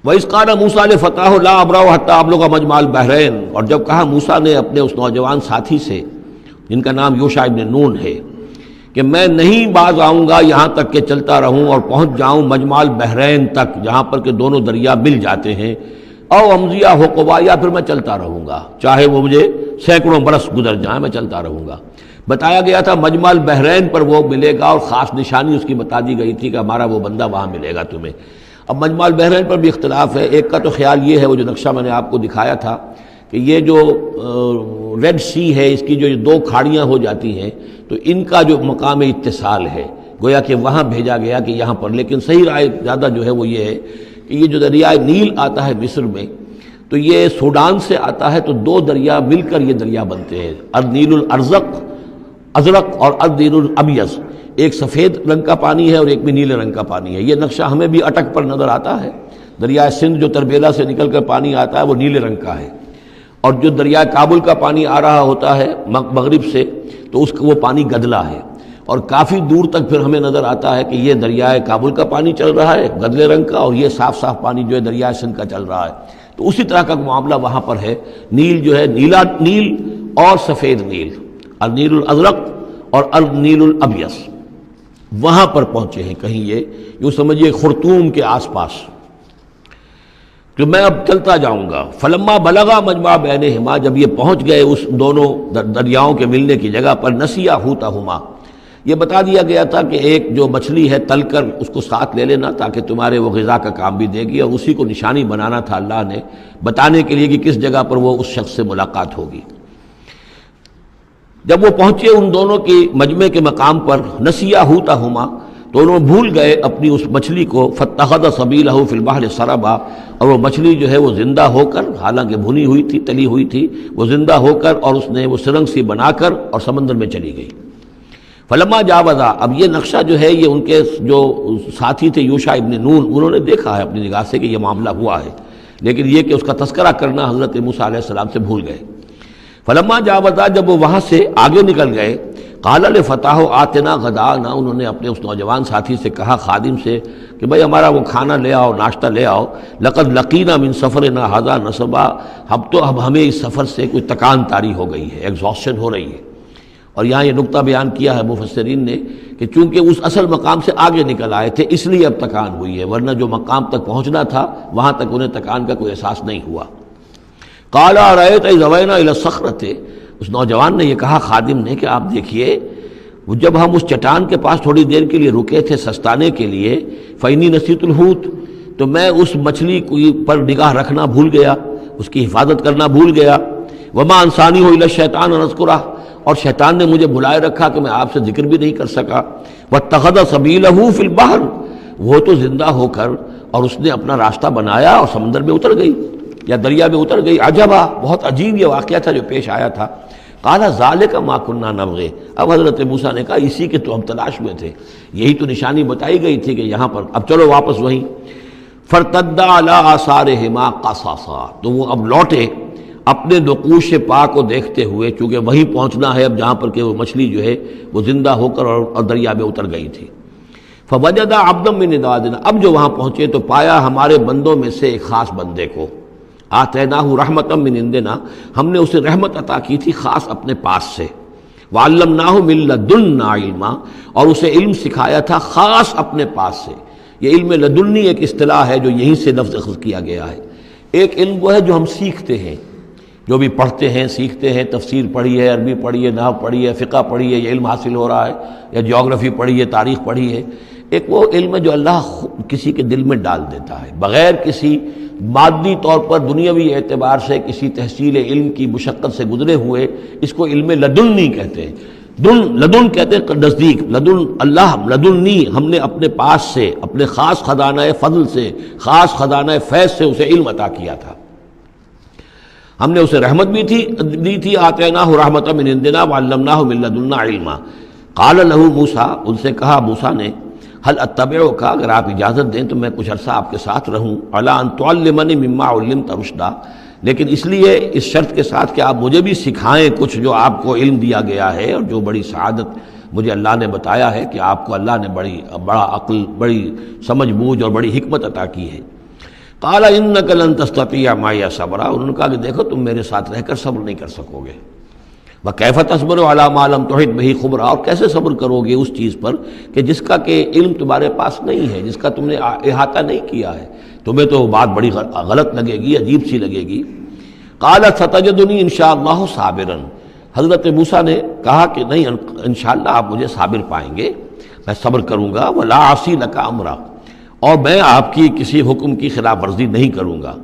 وَإِذْ قَالَ مُوسَىٰ لِفَتَاهُ لَا أَبْرَحُ حَتَّىٰ أَبْلُغَ مَجْمَعَ الْبَحْرَيْنِ، اور جب کہا موسیٰ نے اپنے اس نوجوان ساتھی سے جن کا نام یوشع ابن نون ہے کہ میں نہیں باز آؤں گا یہاں تک کہ چلتا رہوں اور پہنچ جاؤں مجمع البحرین تک، جہاں پر کہ دونوں دریا مل جاتے ہیں، او امضیہ حقبا، یا پھر میں چلتا رہوں گا چاہے وہ مجھے سینکڑوں برس گزر جائیں، میں چلتا رہوں گا۔ بتایا گیا تھا مجمع البحرین پر وہ ملے گا، اور خاص نشانی اس کی بتا دی گئی تھی کہ ہمارا وہ بندہ وہاں ملے گا تمہیں۔ اب مجمع البحرین پر بھی اختلاف ہے، ایک کا تو خیال یہ ہے، وہ جو نقشہ میں نے آپ کو دکھایا تھا، کہ یہ جو ریڈ سی ہے، اس کی جو دو کھاڑیاں ہو جاتی ہیں، تو ان کا جو مقام اتصال ہے گویا کہ وہاں بھیجا گیا کہ یہاں پر، لیکن صحیح رائے زیادہ جو ہے وہ یہ ہے کہ یہ جو دریائے نیل آتا ہے مصر میں، تو یہ سوڈان سے آتا ہے، تو دو دریا مل کر یہ دریا بنتے ہیں، النیل ازرق اور النیل الابیض، ایک سفید رنگ کا پانی ہے اور ایک بھی نیلے رنگ کا پانی ہے۔ یہ نقشہ ہمیں بھی اٹک پر نظر آتا ہے، دریائے سندھ جو تربیلا سے نکل کر پانی آتا ہے وہ نیلے رنگ کا ہے، اور جو دریائے کابل کا پانی آ رہا ہوتا ہے مغرب سے، تو اس کا وہ پانی گدلا ہے، اور کافی دور تک پھر ہمیں نظر آتا ہے کہ یہ دریائے کابل کا پانی چل رہا ہے گدلے رنگ کا، اور یہ صاف صاف پانی جو ہے دریائے سندھ کا چل رہا ہے۔ تو اسی طرح کا معاملہ وہاں پر ہے، نیل جو ہے نیلا نیل اور سفید نیل، النیل الازرق اور النیل الابیض، وہاں پر پہنچے ہیں کہیں، یہ یوں سمجھیے خرطوم کے آس پاس، کہ میں اب چلتا جاؤں گا۔ فلما بلغا مجمع بینہما، جب یہ پہنچ گئے اس دونوں دریاؤں کے ملنے کی جگہ پر، نسیا حوتہما، یہ بتا دیا گیا تھا کہ ایک جو مچھلی ہے تل کر اس کو ساتھ لے لینا تاکہ تمہارے وہ غذا کا کام بھی دے گی، اور اسی کو نشانی بنانا تھا اللہ نے بتانے کے لیے کہ کس جگہ پر وہ اس شخص سے ملاقات ہوگی۔ جب وہ پہنچے ان دونوں کی مجمع کے مقام پر، نسیا حوتہما، تو انہوں بھول گئے اپنی اس مچھلی کو، فاتخذ سبیلہ فی البحر سربا، اور وہ مچھلی جو ہے وہ زندہ ہو کر، حالانکہ بھنی ہوئی تھی تلی ہوئی تھی، وہ زندہ ہو کر اور اس نے وہ سرنگ سی بنا کر اور سمندر میں چلی گئی۔ فلما جاوزا، اب یہ نقشہ جو ہے یہ ان کے جو ساتھی تھے یوشع ابن نون، انہوں نے دیکھا ہے اپنی نگاہ سے کہ یہ معاملہ ہوا ہے، لیکن یہ کہ اس کا تذکرہ کرنا حضرت موسیٰ علیہ السلام سے بھول گئے۔ فلما جاوزا، جب وہ وہاں سے آگے نکل گئے، قال لفتاہ آتنا غداءنا، انہوں نے اپنے اس نوجوان ساتھی سے کہا، خادم سے، کہ بھائی ہمارا وہ کھانا لے آؤ، ناشتہ لے آؤ، لقد لقینا من سفرنا ھذا نصبا، اب ہمیں اس سفر سے کوئی تکان طاری ہو گئی ہے، ایگزاسشن ہو رہی ہے۔ اور یہاں یہ نقطہ بیان کیا ہے مفسرین نے کہ چونکہ اس اصل مقام سے آگے نکل آئے تھے اس لیے اب تکان ہوئی ہے، ورنہ جو مقام تک پہنچنا تھا وہاں تک انہیں تکان کا کوئی احساس نہیں ہوا۔ قال ارأیت اذ اوینا الی الصخرۃ، اس نوجوان نے یہ کہا خادم نے کہ آپ دیکھیے، جب ہم اس چٹان کے پاس تھوڑی دیر کے لیے رکے تھے سستانے کے لیے، فإنی نسیت الحوت، تو میں اس مچھلی پر نگاہ رکھنا بھول گیا، اس کی حفاظت کرنا بھول گیا، وما انسانی الا الشیطان ان اذکرہ، اور شیطان نے مجھے بلائے رکھا کہ میں آپ سے ذکر بھی نہیں کر سکا۔ واتخذ سبیلہ فی البحر، وہ تو زندہ ہو کر اور اس نے اپنا راستہ بنایا اور سمندر میں اتر گئی یا دریا میں اتر گئی۔ عجبا، بہت عجیب یہ واقعہ تھا جو پیش آیا تھا۔ قال ذالک ما کنا نبغی، اب حضرت موسیٰ نے کہا اسی کے تو ہم تلاش میں تھے، یہی تو نشانی بتائی گئی تھی کہ یہاں پر، اب چلو واپس وہیں۔ فارتدا علی آثارہما قصصا، تو وہ اب لوٹے اپنے نقوش پا کو دیکھتے ہوئے، چونکہ وہیں پہنچنا ہے اب جہاں پر کہ وہ مچھلی جو ہے وہ زندہ ہو کر اور دریا میں اتر گئی تھی۔ فوجد عبدا من عبادنا، اب جو وہاں پہنچے تو پایا ہمارے بندوں میں سے ایک خاص بندے کو، آتیناہ رحمتا من عندنا، ہم نے اسے رحمت عطا کی تھی خاص اپنے پاس سے، وعلمناہ من لدنا علما، اور اسے علم سکھایا تھا خاص اپنے پاس سے۔ یہ علم لدنی ایک اصطلاح ہے جو یہیں سے لفظ اخذ کیا گیا ہے۔ ایک علم وہ ہے جو ہم سیکھتے ہیں، جو بھی پڑھتے ہیں سیکھتے ہیں، تفسیر پڑھی ہے، عربی پڑھی ہے، نحو پڑھی ہے، فقہ پڑھی ہے، یہ علم حاصل ہو رہا ہے، یا جیوگرافی پڑھی ہے، تاریخ پڑھی ہے۔ ایک وہ علم ہے جو اللہ کسی کے دل میں ڈال دیتا ہے بغیر کسی مادی طور پر دنیاوی اعتبار سے کسی تحصیل علم کی مشقت سے گزرے ہوئے، اس کو علم لدنی کہتے ہیں۔ لدن کہتے ہیں نزدیک، لدن اللہ، لدنی ہم نے اپنے پاس سے، اپنے خاص خزانہ فضل سے، خاص خزانہ فیض سے اسے علم عطا کیا تھا، ہم نے اسے رحمت بھی دی تھی، آتیناہ رحمتا من عندنا وعلمناہ من لدنا علما۔ قال لہ موسیٰ، ان سے کہا موسیٰ نے، هل اتبعک، اگر آپ اجازت دیں تو میں کچھ عرصہ آپ کے ساتھ رہوں، علی ان تعلمنی مما علمت رشدا، لیکن اس لیے اس شرط کے ساتھ کہ آپ مجھے بھی سکھائیں کچھ جو آپ کو علم دیا گیا ہے، اور جو بڑی سعادت مجھے اللہ نے بتایا ہے کہ آپ کو اللہ نے بڑا عقل، بڑی سمجھ بوجھ اور بڑی حکمت عطا کی ہے۔ قال انک لن تستطیع معی صبرا، انہوں نے کہا کہ دیکھو تم میرے ساتھ رہ کر صبر نہیں کر سکو گے. وکیف تصبر علی ما لم تحط بہ خبرا، اور کیسے صبر کرو گے اس چیز پر کہ جس کا کہ علم تمہارے پاس نہیں ہے، جس کا تم نے احاطہ نہیں کیا ہے. تمہیں تو بات بڑی غلط لگے گی، عجیب سی لگے گی. قال ستجدنی انشاءاللہ صابرا، حضرت موسیٰ نے کہا کہ نہیں انشاءاللہ آپ مجھے صابر پائیں گے، میں صبر کروں گا. ولا اعصی لک امرا، اور میں آپ کی کسی حکم کی خلاف ورزی نہیں کروں گا.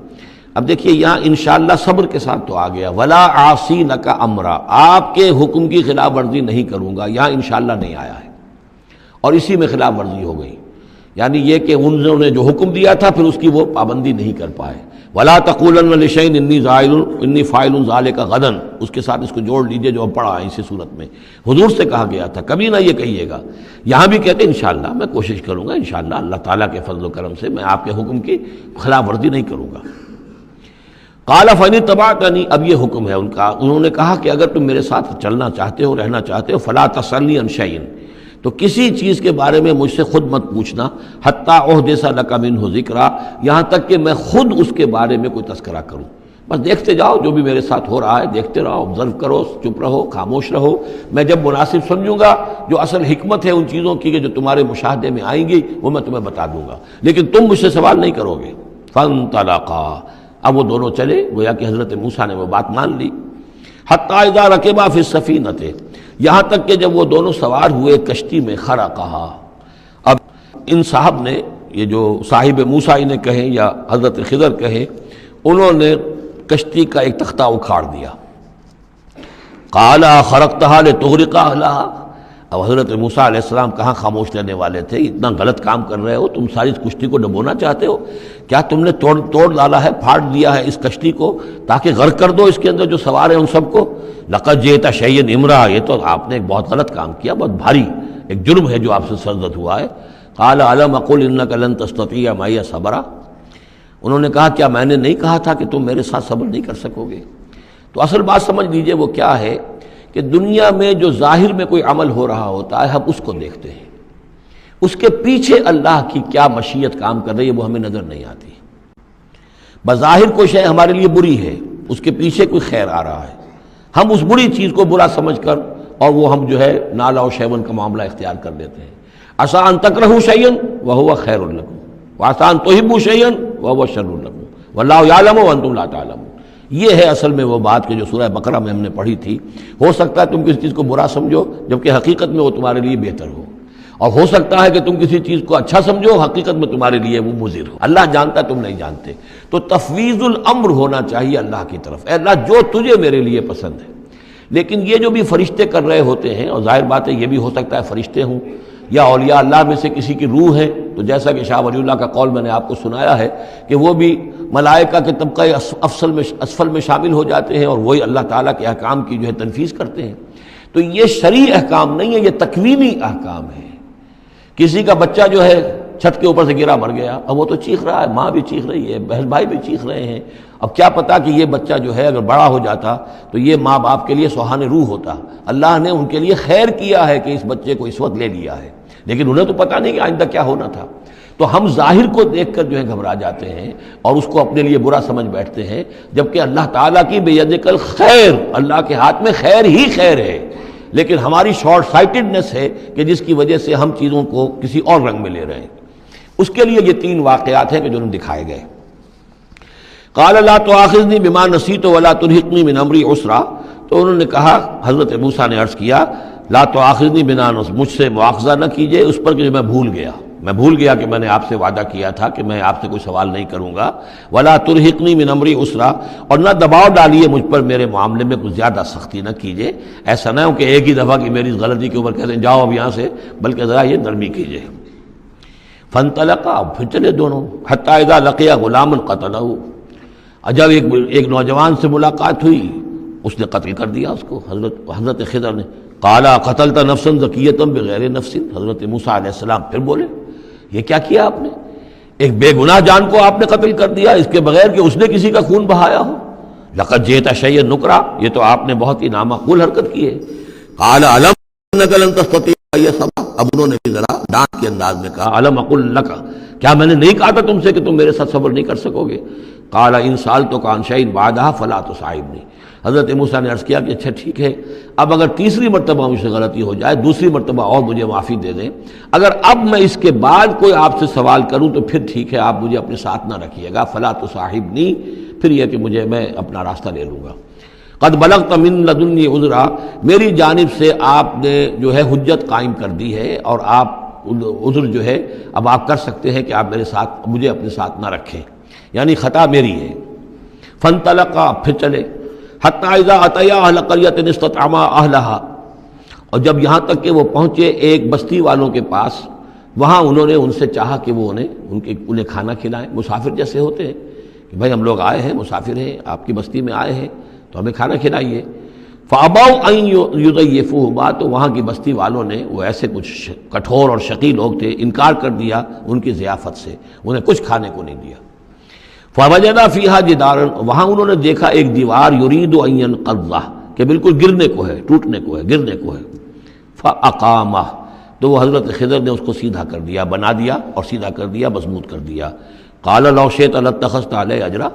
اب دیکھیے یہاں انشاءاللہ صبر کے ساتھ تو آ گیا، ولا اعصی لک امرا، آپ کے حکم کی خلاف ورزی نہیں کروں گا، یہاں انشاءاللہ نہیں آیا ہے اور اسی میں خلاف ورزی ہو گئی. یعنی یہ کہ انہوں نے جو حکم دیا تھا پھر اس کی وہ پابندی نہیں کر پائے. ولا تقولن لشیء انی فاعل ذلک غدا، اس کے ساتھ اس کو جوڑ لیجئے جو اب پڑھا ہے اسی صورت میں. حضور سے کہا گیا تھا کبھی نہ یہ کہیے گا، یہاں بھی کہتے ہیں انشاءاللہ میں کوشش کروں گا، انشاءاللہ اللہ تعالیٰ کے فضل و کرم سے میں آپ کے حکم کی خلاف ورزی نہیں کروں گا. قال فإن اتبعتنی، اب یہ حکم ہے ان کا. انہوں نے کہا کہ اگر تم میرے ساتھ چلنا چاہتے ہو، رہنا چاہتے ہو، فلا تسألنی عن شیء، تو کسی چیز کے بارے میں مجھ سے خود مت پوچھنا. حتی احدث لک منہ ذکرا، یہاں تک کہ میں خود اس کے بارے میں کوئی تذکرہ کروں. بس دیکھتے جاؤ جو بھی میرے ساتھ ہو رہا ہے، دیکھتے رہو، آبزرو کرو، چپ رہو، خاموش رہو. میں جب مناسب سمجھوں گا جو اصل حکمت ہے ان چیزوں کی کہ جو تمہارے مشاہدے میں آئیں گی وہ میں تمہیں بتا دوں گا، لیکن تم مجھ سے سوال نہیں کرو گے. فانطلقا، اب وہ دونوں چلے، گویا کہ حضرت موسیٰ نے وہ بات مان لی. حتی اذا رکبا فی السفینۃ، یہاں تک کہ جب وہ دونوں سوار ہوئے کشتی میں. خرقہا، اب ان صاحب نے، یہ جو صاحب موسیٰ انہیں کہیں یا حضرت خضر کہیں، انہوں نے کشتی کا ایک تختہ اکھاڑ دیا. قال خرقتہا لتغرق اہلہا، اب حضرت موسیٰ علیہ السلام کہاں خاموش رہنے والے تھے. اتنا غلط کام کر رہے ہو تم، ساری اس کشتی کو ڈبونا چاہتے ہو. کیا تم نے توڑ ڈالا ہے، پھاڑ دیا ہے اس کشتی کو تاکہ غرق کر دو اس کے اندر جو سوار ہیں ان سب کو. لقد جئت شیئا امرا، یہ تو آپ نے ایک بہت غلط کام کیا، بہت بھاری ایک جرم ہے جو آپ سے سرزد ہوا ہے. قال الم اقل انک لن تستطیع معی صبرا، انہوں نے کہا کیا میں نے نہیں کہا تھا کہ تم میرے ساتھ صبر نہیں کر سکو گے. تو اصل بات سمجھ لیجئے وہ کیا ہے کہ دنیا میں جو ظاہر میں کوئی عمل ہو رہا ہوتا ہے ہم اس کو دیکھتے ہیں، اس کے پیچھے اللہ کی کیا مشیت کام کر رہی ہے وہ ہمیں نظر نہیں آتی. بظاہر کوئی شے ہمارے لیے بری ہے، اس کے پیچھے کوئی خیر آ رہا ہے، ہم اس بری چیز کو برا سمجھ کر اور وہ ہم جو ہے نالا و شیون کا معاملہ اختیار کر لیتے ہیں. عسیٰ ان تکرہوا شیئا وہو خیر لکم وعسیٰ ان تحبوا شیئا وہو شر لکم واللہ یعلم وانتم لا تعلمون. یہ ہے اصل میں وہ بات کہ جو سورہ بقرہ میں ہم نے پڑھی تھی. ہو سکتا ہے تم کسی چیز کو برا سمجھو جبکہ حقیقت میں وہ تمہارے لیے بہتر ہو، اور ہو سکتا ہے کہ تم کسی چیز کو اچھا سمجھو، حقیقت میں تمہارے لیے وہ مضر ہو. اللہ جانتا تم نہیں جانتے. تو تفویض الامر ہونا چاہیے اللہ کی طرف، اے اللہ جو تجھے میرے لیے پسند ہے. لیکن یہ جو بھی فرشتے کر رہے ہوتے ہیں، اور ظاہر بات ہے یہ بھی ہو سکتا ہے فرشتے ہوں یا اولیاء اللہ میں سے کسی کی روح ہے، تو جیسا کہ شاہ ولی اللہ کا قول میں نے آپ کو سنایا ہے کہ وہ بھی ملائکہ کے طبقہ اسفل میں شامل ہو جاتے ہیں اور وہی اللہ تعالیٰ کے احکام کی جو ہے تنفیذ کرتے ہیں. تو یہ شرعی احکام نہیں ہے، یہ تکوینی احکام ہے. کسی کا بچہ جو ہے چھت کے اوپر سے گرا مر گیا، اب وہ تو چیخ رہا ہے، ماں بھی چیخ رہی ہے، بہن بھائی بھی چیخ رہے ہیں. اب کیا پتا کہ یہ بچہ جو ہے اگر بڑا ہو جاتا تو یہ ماں باپ کے لیے سوہان روح ہوتا. اللہ نے ان کے لیے خیر کیا ہے کہ اس بچے کو اس وقت لے لیا ہے، لیکن انہیں تو پتہ نہیں کہ آئندہ کیا ہونا تھا. تو ہم ظاہر کو دیکھ کر جو ہے گھبرا جاتے ہیں اور اس کو اپنے لیے برا سمجھ بیٹھتے ہیں، جبکہ اللہ تعالیٰ کی بیدک الخیر، اللہ کے ہاتھ میں خیر ہی خیر ہے. لیکن ہماری شارٹ سائٹڈنس ہے کہ جس کی وجہ سے ہم چیزوں کو کسی اور رنگ میں لے رہے ہیں. اس کے لیے یہ 3 واقعات ہیں کہ جو دکھائے گئے. قال لا تؤاخذنی بما نسیت ولا ترهقنی من امری عسرا، تو انہوں نے کہا، حضرت موسیٰ نے عرض کیا لا تؤاخذنی بما نسیت، مجھ سے مواخذہ نہ کیجئے اس پر کہ میں بھول گیا کہ میں نے آپ سے وعدہ کیا تھا کہ میں آپ سے کوئی سوال نہیں کروں گا. ولا ترهقنی من امری عسرا، اور نہ دباؤ ڈالیے مجھ پر میرے معاملے میں کچھ زیادہ سختی نہ کیجئے. ایسا نہ ہو کہ ایک ہی دفعہ کی میری غلطی کے اوپر کہتے ہیں جاؤ اب یہاں سے، بلکہ ذرا یہ نرمی کیجئے. فانطلقا، پھر چلے دونوں. حتی اذا لقیا غلاما قتلہ، جب ایک نوجوان سے ملاقات ہوئی اس نے قتل کر دیا اس کو، حضرت خضر نے. قال قتلت نفسا زکیۃ بغیر نفس، حضرت موسیٰ علیہ السلام پھر بولے یہ کیا کیا آپ نے؟ ایک بے گناہ جان کو آپ نے قتل کر دیا اس کے بغیر کہ اس نے کسی کا خون بہایا ہو. لقد جئت شیئا نکرا، یہ تو آپ نے بہت ہی نامعقول حرکت کی ہے. قال علم انک لن تستطیع معی صبرا، اب انہوں نے بھی ذرا ڈانٹ کے انداز میں کہا علم اقل لک، کیا میں نے نہیں کہا تھا تم سے کہ تم میرے ساتھ صبر نہیں کر سکو گے؟ قال ان سألتک عن شیء بعدها فلا تصاحبنی، حضرت موسیٰ نے عرض کیا کہ اچھا ٹھیک ہے، اب اگر تیسری مرتبہ مجھ سے غلطی ہو جائے، دوسری مرتبہ اور مجھے معافی دے دیں، اگر اب میں اس کے بعد کوئی آپ سے سوال کروں تو پھر ٹھیک ہے، آپ مجھے اپنے ساتھ نہ رکھیے گا، فلا تصاحبنی، پھر یہ کہ میں اپنا راستہ لے لوں گا۔ قد بلغت من لدنی عذرا، میری جانب سے آپ نے جو ہے حجت قائم کر دی ہے، اور آپ عذر جو ہے اب آپ کر سکتے ہیں کہ آپ میرے ساتھ مجھے اپنے ساتھ نہ رکھیں، یعنی خطا میری ہے۔ فانطلقا، پھر چلے، حتی اذا اتیا اہل قریۃ استطعما اہلہا، اور جب یہاں تک کہ وہ پہنچے ایک بستی والوں کے پاس، وہاں انہوں نے ان سے چاہا کہ وہ انہیں کھانا کھلائیں، مسافر جیسے ہوتے ہیں کہ بھائی ہم لوگ آئے ہیں، مسافر ہیں، آپ کی بستی میں آئے ہیں تو ہمیں کھانا کھلائیے۔ فَأَبَوْا أَن يُضَيِّفُوهُمَا، تو وہاں کی بستی والوں نے، وہ ایسے کچھ کٹھور اور شقی لوگ تھے، انکار کر دیا ان کی ضیافت سے، انہیں کچھ کھانے کو نہیں دیا۔ فَوَجَدَ فِيهَا جِدَارًا، وہاں انہوں نے دیکھا ایک دیوار، يُرِيدُ أَن يَنقَضَّ، کہ بالکل گرنے کو ہے، ٹوٹنے کو ہے، گرنے کو ہے۔ فَأَقَامَهُ، تو وہ حضرت خضر نے اس کو سیدھا کر دیا، بنا دیا اور سیدھا کر دیا، مضبوط کر دیا۔ قَالَ لَوْ شِئْتَ لَاتَّخَذْتَ عَلَيْهِ أَجْرًا،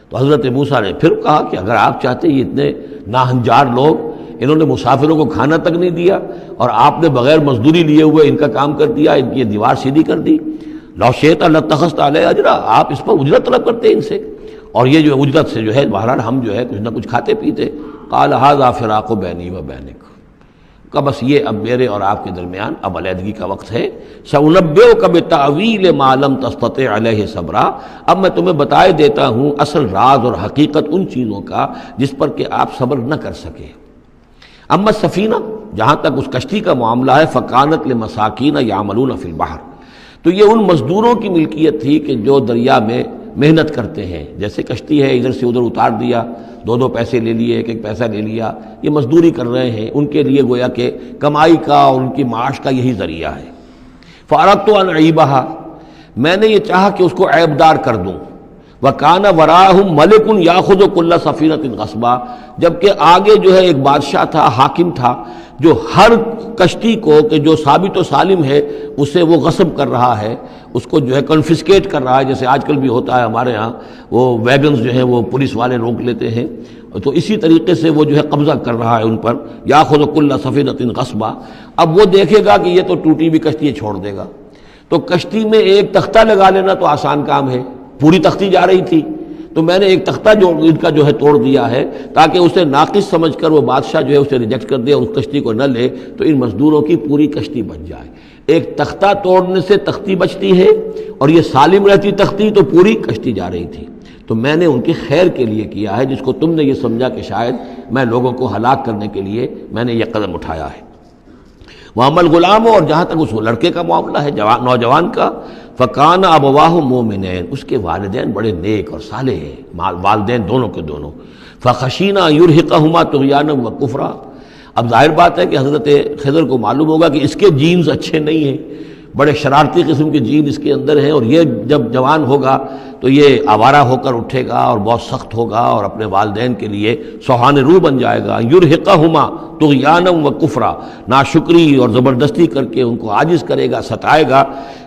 تو حضرت موسیٰ نے پھر کہا کہ اگر آپ چاہتے، یہ اتنے ناہنجار لوگ، انہوں نے مسافروں کو کھانا تک نہیں دیا، اور آپ نے بغیر مزدوری لیے ہوئے ان کا کام کر دیا، ان کی یہ دیوار سیدھی کر دی۔ لو شئت لاتخذت علیہ اجرا، آپ اس پر اجرت طلب کرتے ہیں ان سے، اور یہ جو اجرت سے جو ہے بہرحال ہم جو ہے کچھ نہ کچھ کھاتے پیتے۔ قال ھذا فراق بینی و بینک، کہ بس یہ اب میرے اور آپ کے درمیان اب علیحدگی کا وقت ہے۔ سأنبئک بتأویل ما لم تستطع علیہ صبرا، اب میں تمہیں بتائے دیتا ہوں اصل راز اور حقیقت ان چیزوں کا جس پر کہ آپ صبر نہ کر سکے۔ اما السفینہ، جہاں تک اس کشتی کا معاملہ ہے، فکانت لمساکین یعملون فی البحر، تو یہ ان مزدوروں کی ملکیت تھی کہ جو دریا میں محنت کرتے ہیں، جیسے کشتی ہے ادھر سے ادھر اتار دیا، دو پیسے لے لیے، ایک پیسہ لے لیا، یہ مزدوری کر رہے ہیں، ان کے لیے گویا کہ کمائی کا اور ان کی معاش کا یہی ذریعہ ہے۔ فاردت ان اعیبھا، میں نے یہ چاہا کہ اس کو عیبدار کر دوں۔ وکان وراءہم ملک یاخذ کل سفینۃ غصبا، جبکہ آگے جو ہے ایک بادشاہ تھا، حاکم تھا، جو ہر کشتی کو کہ جو ثابت و سالم ہے اسے وہ غصب کر رہا ہے، اس کو جو ہے کنفسکیٹ کر رہا ہے، جیسے آج کل بھی ہوتا ہے ہمارے ہاں، وہ ویگنز جو ہیں وہ پولیس والے روک لیتے ہیں، تو اسی طریقے سے وہ جو ہے قبضہ کر رہا ہے ان پر، یاخذ کل سفینۃ غصبا۔ اب وہ دیکھے گا کہ یہ تو ٹوٹی بھی کشتی چھوڑ دے گا، تو کشتی میں ایک تختہ لگا لینا تو آسان کام ہے، پوری تختی جا رہی تھی، تو میں نے ایک تختہ جو ان کا جو ہے توڑ دیا ہے، تاکہ اسے ناقص سمجھ کر وہ بادشاہ جو ہے اسے ریجیکٹ کر دے، اس کشتی کو نہ لے، تو ان مزدوروں کی پوری کشتی بچ جائے۔ ایک تختہ توڑنے سے تختی بچتی ہے، اور یہ سالم رہتی تختی تو پوری کشتی جا رہی تھی۔ تو میں نے ان کی خیر کے لیے کیا ہے، جس کو تم نے یہ سمجھا کہ شاید میں لوگوں کو ہلاک کرنے کے لیے میں نے یہ قدم اٹھایا ہے۔ وَأَمَّا الْغُلَامُ، اور جہاں تک اس لڑکے کا معاملہ ہے، نوجوان کا، فَكَانَ أَبَوَاهُ مُؤْمِنَيْنِ، اس کے والدین بڑے نیک اور صالح ہیں، والدین دونوں کے دونوں۔ فَخَشِينَا أَن يُرْهِقَهُمَا طُغْيَانًا وَكُفْرًا، اب ظاہر بات ہے کہ حضرت خضر کو معلوم ہوگا کہ اس کے جینز اچھے نہیں ہیں، بڑے شرارتی قسم کے جین اس کے اندر ہیں، اور یہ جب جوان ہوگا تو یہ آوارہ ہو کر اٹھے گا اور بہت سخت ہوگا، اور اپنے والدین کے لیے سوہان روح بن جائے گا۔ یرہقہما طغیانا و کفرا، ناشکری اور زبردستی کر کے ان کو عاجز کرے گا، ستائے گا۔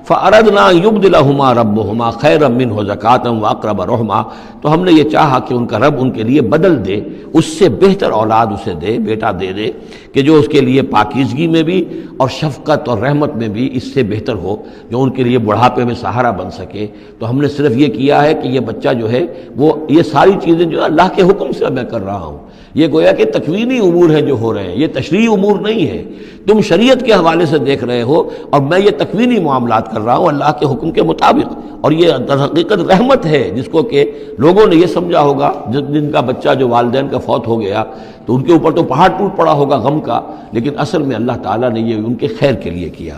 فاردنا یبدلہما ربہما خیرا منہ زکاۃ واقرب رحما، تو ہم نے یہ چاہا کہ ان کا رب ان کے لیے بدل دے، اس سے بہتر اولاد اسے دے، بیٹا دے دے کہ جو اس کے لیے پاکیزگی میں بھی اور شفقت اور رحمت میں بھی اس سے بہتر ہو، جو ان کے لیے بڑھاپے میں سہارا بن سکے۔ تو ہم نے صرف یہ کیا ہے کہ یہ بچہ جو ہے وہ یہ ساری چیزیں جو اللہ کے حکم سے میں کر رہا ہوں، یہ گویا کہ تکوینی امور ہیں جو ہو رہے ہیں، یہ تشریعی امور نہیں ہے، تم شریعت کے حوالے سے دیکھ رہے ہو، اور میں یہ تکوینی معاملات کر رہا ہوں اللہ کے حکم کے مطابق۔ اور یہ در حقیقت رحمت ہے، جس کو کہ لوگوں نے یہ سمجھا ہوگا جن کا بچہ جو والدین کا فوت ہو گیا تو ان کے اوپر تو پہاڑ ٹوٹ پڑا ہوگا غم کا، لیکن اصل میں اللہ تعالیٰ نے یہ ان کے خیر کے لیے کیا۔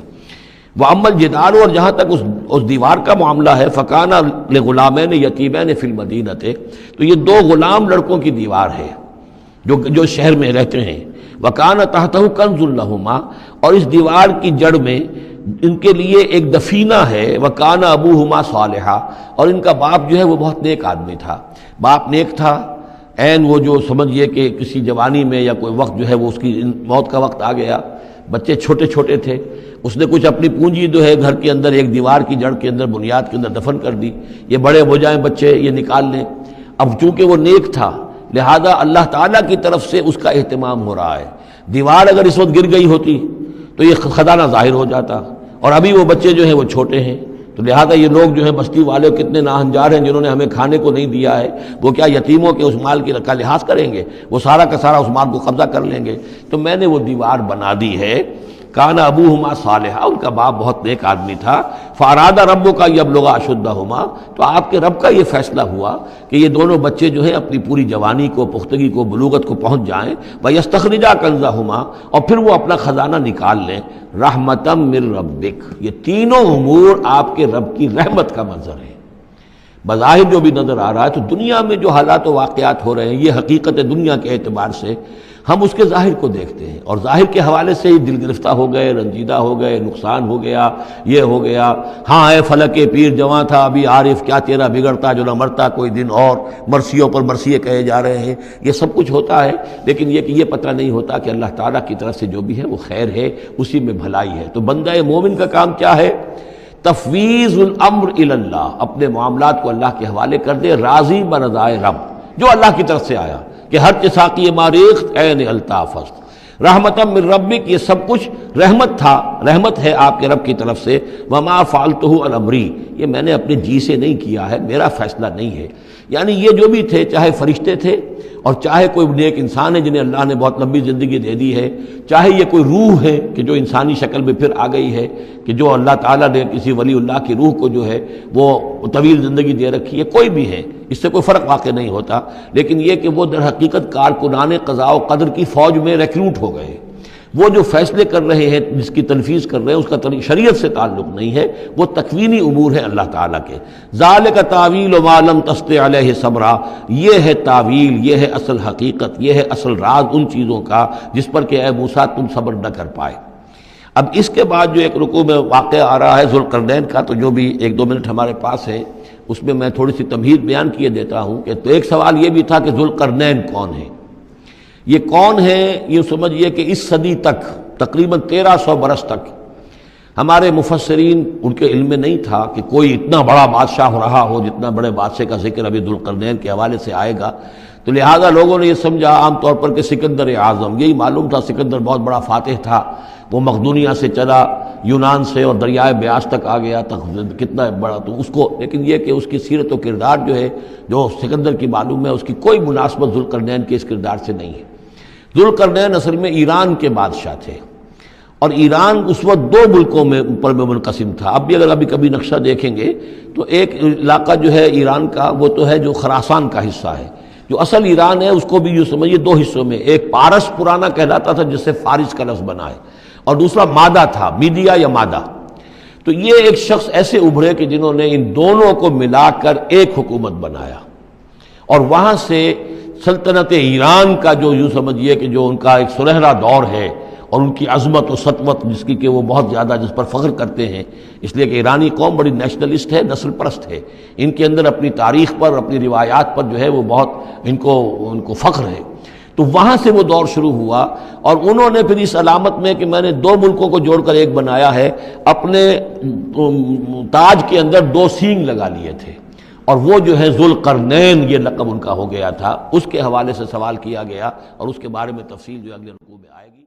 وَأَمَّا الْجِدَارُ، اور جہاں تک اس دیوار کا معاملہ ہے، فَكَانَ لِغُلَامَيْنِ يَتِيمَيْنِ فِي الْمَدِينَةِ، تو یہ دو غلام لڑکوں کی دیوار ہے جو شہر میں رہتے ہیں۔ وَكَانَ تَحْتَهُ كَنْزٌ لَهُمَا، اور اس دیوار کی جڑ میں ان کے لیے ایک دفینہ ہے۔ وَكَانَ أَبُوهُمَا صَالِحًا، اور ان کا باپ جو ہے وہ بہت نیک آدمی تھا، باپ نیک تھا، عین وہ جو سمجھئے کہ کسی جوانی میں یا کوئی وقت جو ہے وہ اس کی موت کا وقت آ گیا، بچے چھوٹے چھوٹے تھے، اس نے کچھ اپنی پونجی جو ہے گھر کے اندر ایک دیوار کی جڑ کے اندر بنیاد کے اندر دفن کر دی، یہ بڑے ہو جائیں بچے یہ نکال لیں۔ اب چونکہ وہ نیک تھا لہذا اللہ تعالیٰ کی طرف سے اس کا اہتمام ہو رہا ہے۔ دیوار اگر اس وقت گر گئی ہوتی تو یہ خزانہ ظاہر ہو جاتا، اور ابھی وہ بچے جو ہیں وہ چھوٹے ہیں، تو لہذا یہ لوگ جو ہیں بستی والے کتنے ناہنجار ہیں جنہوں نے ہمیں کھانے کو نہیں دیا ہے، وہ کیا یتیموں کے اس مال کا لحاظ کریں گے؟ وہ سارا کا سارا اس مال کو قبضہ کر لیں گے۔ تو میں نے وہ دیوار بنا دی ہے۔ کان ابوہما صالحا، ان کا باپ بہت نیک آدمی تھا۔ فاراد ربک یبلغا اشدہما، تو آپ کے رب کا یہ فیصلہ ہوا کہ یہ دونوں بچے جو ہیں اپنی پوری جوانی کو، پختگی کو، بلوغت کو پہنچ جائیں، ویستخرجا کنزہما، اور پھر وہ اپنا خزانہ نکال لیں۔ رحمتا من ربک، یہ تینوں امور آپ کے رب کی رحمت کا منظر ہے۔ بظاہر جو بھی نظر آ رہا ہے، تو دنیا میں جو حالات و واقعات ہو رہے ہیں یہ حقیقت دنیا کے اعتبار سے ہم اس کے ظاہر کو دیکھتے ہیں، اور ظاہر کے حوالے سے ہی دل گرفتہ ہو گئے، رنجیدہ ہو گئے، نقصان ہو گیا، یہ ہو گیا۔ ہاں اے فلک پیر جواں تھا ابھی عارف، کیا تیرا بگڑتا جو نہ مرتا کوئی دن اور، مرثیوں پر مرثیے کہے جا رہے ہیں۔ یہ سب کچھ ہوتا ہے، لیکن یہ کہ یہ پتہ نہیں ہوتا کہ اللہ تعالیٰ کی طرف سے جو بھی ہے وہ خیر ہے، اسی میں بھلائی ہے۔ تو بندہ مومن کا کام کیا ہے؟ تفویض الامر الی اللہ، اپنے معاملات کو اللہ کے حوالے کر دے، راضی برضائے رب، جو اللہ کی طرف سے آیا کہ ہر چساقی ماریخت عین الطاف است، رحمتا من ربک، یہ سب کچھ رحمت تھا، رحمت ہے آپ کے رب کی طرف سے۔ وما فعلتہ عن امری، یہ میں نے اپنے جی سے نہیں کیا ہے، میرا فیصلہ نہیں ہے۔ یعنی یہ جو بھی تھے، چاہے فرشتے تھے اور چاہے کوئی نیک انسان ہے جنہیں اللہ نے بہت لمبی زندگی دے دی ہے، چاہے یہ کوئی روح ہے کہ جو انسانی شکل میں پھر آ گئی ہے، کہ جو اللہ تعالیٰ نے کسی ولی اللہ کی روح کو جو ہے وہ طویل زندگی دے رکھی ہے، کوئی بھی ہے، اس سے کوئی فرق واقع نہیں ہوتا، لیکن یہ کہ وہ در حقیقت کارکنان قضاء و قدر کی فوج میں ریکروٹ ہو گئے۔ وہ جو فیصلے کر رہے ہیں، جس کی تنفیذ کر رہے ہیں، اس کا شریعت سے تعلق نہیں ہے، وہ تکوینی امور ہے اللہ تعالیٰ کے۔ ذالک تعویل ما لم تستطع علیہ صبرا، یہ ہے تعویل، یہ ہے اصل حقیقت، یہ ہے اصل راز ان چیزوں کا جس پر کہ اے موسیٰ تم صبر نہ کر پائے۔ اب اس کے بعد جو ایک رکوع میں واقعہ آ رہا ہے ذوالقرنین کا، تو جو بھی 1-2 منٹ ہمارے پاس ہے اس میں میں تھوڑی سی تمہید بیان کیے دیتا ہوں کہ تو ایک سوال یہ بھی تھا کہ ذوالقرنین کون ہے؟ یہ کون ہے؟ یہ سمجھیے کہ اس صدی تک، تقریباً 1300 برس تک ہمارے مفسرین ان کے علم میں نہیں تھا کہ کوئی اتنا بڑا بادشاہ ہو رہا ہو جتنا بڑے بادشاہ کا ذکر ابھی ذوالقرنین کے حوالے سے آئے گا۔ تو لہٰذا لوگوں نے یہ سمجھا عام طور پر کہ سکندر اعظم، یہی معلوم تھا سکندر بہت بڑا فاتح تھا، وہ مقدونیہ سے چلا یونان سے اور دریائے بیاس تک آ گیا، کتنا بڑا، تو اس کو، لیکن یہ کہ اس کی سیرت و کردار جو ہے جو سکندر کی معلوم ہے، اس کی کوئی مناسبت ذوالقرنین کے اس کردار سے نہیں ہے۔ ذوالقرنین اصل میں ایران کے بادشاہ تھے، اور ایران اس وقت 2 ملکوں میں پر منقسم تھا۔ اب بھی اگر ابھی کبھی نقشہ دیکھیں گے تو ایک علاقہ جو ہے ایران کا وہ تو ہے جو خراسان کا حصہ ہے، جو اصل ایران ہے اس کو بھی یوں سمجھیے 2 حصوں میں، ایک پارس پرانا کہلاتا تھا جس سے فارس کا لفظ بنا ہے، اور دوسرا مادہ تھا، میڈیا یا مادہ۔ تو یہ ایک شخص ایسے ابھرے کہ جنہوں نے ان دونوں کو ملا کر ایک حکومت بنایا، اور وہاں سے سلطنت ایران کا جو یوں سمجھیے کہ جو ان کا ایک سنہرا دور ہے، اور ان کی عظمت و سطوت جس کی کہ وہ بہت زیادہ جس پر فخر کرتے ہیں، اس لیے کہ ایرانی قوم بڑی نیشنلسٹ ہے، نسل پرست ہے، ان کے اندر اپنی تاریخ پر، اپنی روایات پر جو ہے وہ بہت ان کو فخر ہے۔ تو وہاں سے وہ دور شروع ہوا، اور انہوں نے پھر اس علامت میں کہ میں نے 2 ملکوں کو جوڑ کر ایک بنایا ہے، اپنے تاج کے اندر 2 سینگ لگا لیے تھے، اور وہ جو ہے ذوالقرنین یہ لقب ان کا ہو گیا تھا۔ اس کے حوالے سے سوال کیا گیا، اور اس کے بارے میں تفصیل جو اگلے رکوع میں آئے گی۔